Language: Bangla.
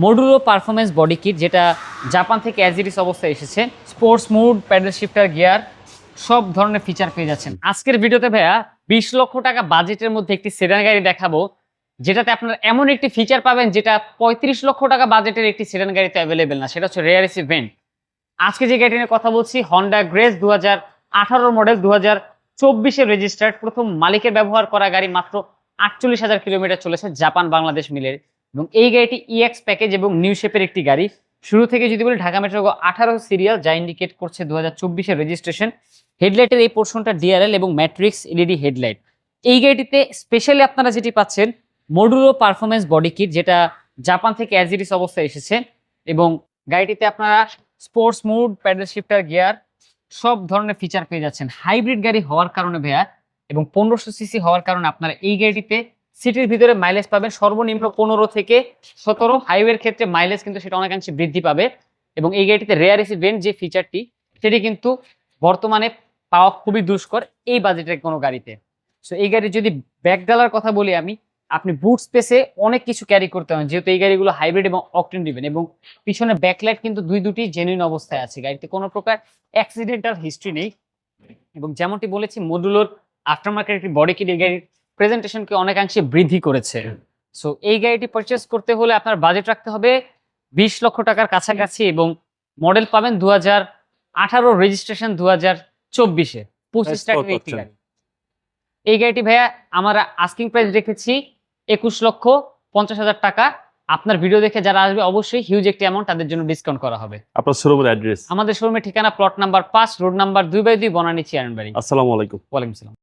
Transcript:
মডুলো পারফরমেন্স বডি কিট, যেটা জাপান থেকে অ্যাজ ইট ইজ অবস্থায় এসেছে। Sports mode, paddle shifter, gear সব ধরনের ফিচার পেয়ে যাচ্ছেন। আজকের ভিডিওতে ভাইয়া 20 লক্ষ টাকা বাজেটের মধ্যে একটি সেডান গাড়ি দেখাবো, যেটাতে আপনারা এমন একটি ফিচার পাবেন যেটা 35 লক্ষ টাকা বাজেটের একটি সেডান গাড়িতে অ্যাভেলেবেল না, সেটা হচ্ছে রেয়ারেস্ট ইভেন্ট। আজকে যে গাড়িটি নিয়ে কথা বলছি, হন্ডা গ্রেস 2018 মডেল, 2024-এর রেজিস্টার্ড, প্রথম মালিকের ব্যবহার করা গাড়ি, মাত্র 48,000 কিলোমিটার চলেছে জাপান বাংলাদেশ মিলে। এবং এই গাড়িটি ইএক্স প্যাকেজ এবং নিউ শেপের একটি গাড়ি। শুরু থেকে যদি বলি, ঢাকা মেট্রো 18 সিরিয়াল, যা ইন্ডিকেট করছে 2024-এর রেজিস্ট্রেশন। হেডলাইটের এই পোর্শনটা ডিআরএল এবং ম্যাট্রিক্স এলইডি হেডলাইট। এই গাড়িটিতে স্পেশালি আপনারা যেটি পাচ্ছেন, মডুলো পারফরমেন্স বডি কিট, যেটা জাপান থেকে অ্যাজ ইট ইজ অবস্থায় এসেছে। এবং গাড়িটিতে আপনারা sports mode, paddle shifter, gear সব ধরনের ফিচার পেয়ে যাচ্ছেন। হাইব্রিড গাড়ি হওয়ার কারণে ভাইয়া এবং 1500 সিসি হওয়ার কারণে আপনারা এই গাড়িটিতে সিটির ভিতরে মাইলেজ পাবেন সর্বনিম্ন 15 থেকে 17। হাইওয়ের ক্ষেত্রে মাইলেজ কিন্তু সেটা অনেকাংশে বৃদ্ধি পাবে। এবং এই গাড়িটিতে রেয়ারেস্ট ইভেন্ট যে ফিচারটি, সেটি কিন্তু বর্তমানে পাওয়া খুবই দুষ্কর এই বাজেটের কোনো গাড়িতে। সো এই গাড়ির যদি ব্যাকডালার কথা বলি আমি, আপনি বুট স্পেসে অনেক কিছু ক্যারি করতে পারেন, যেহেতু এই গাড়িগুলো হাইব্রিড এবং অকটেন ড্রিভেন। এবং পিছনে ব্যাকলাইট কিন্তু দুটি জেনুইন অবস্থায় আছে। গাড়িতে কোনো প্রকার অ্যাক্সিডেন্টাল হিস্ট্রি নেই। এবং যেমনটি বলেছি, মডুলোর আফটার মার্কেট একটি বডি কিট এই গাড়ির প্রেজেন্টেশনকে অনেকাংশে বৃদ্ধি করেছে। সো এই গাড়িটি পারচেস করতে হলে আপনার বাজেট রাখতে হবে 20 লক্ষ টাকার কাছাকাছি। এবং মডেল পাবেন 2018 রেজিস্ট্রেশন, 2024-এ 25 টাকার একটি গাড়ি। এই গাড়িটি ভাইয়া আমরা আস্কিং প্রাইস রেখেছি 21,50,000 টাকা। আপনার ভিডিও দেখে যারা আসবে অবশ্যই হিউজ একটি অ্যামাউন্ট তাদের জন্য ডিসকাউন্ট করা হবে। আপনার শোরুমের অ্যাড্রেস? আমাদের শোরুমের ঠিকানা plot number 5, road number 2/2, Banani, চেয়ারবাড়ি। আসসালামু আলাইকুম। ওয়ালাইকুম আসসালাম।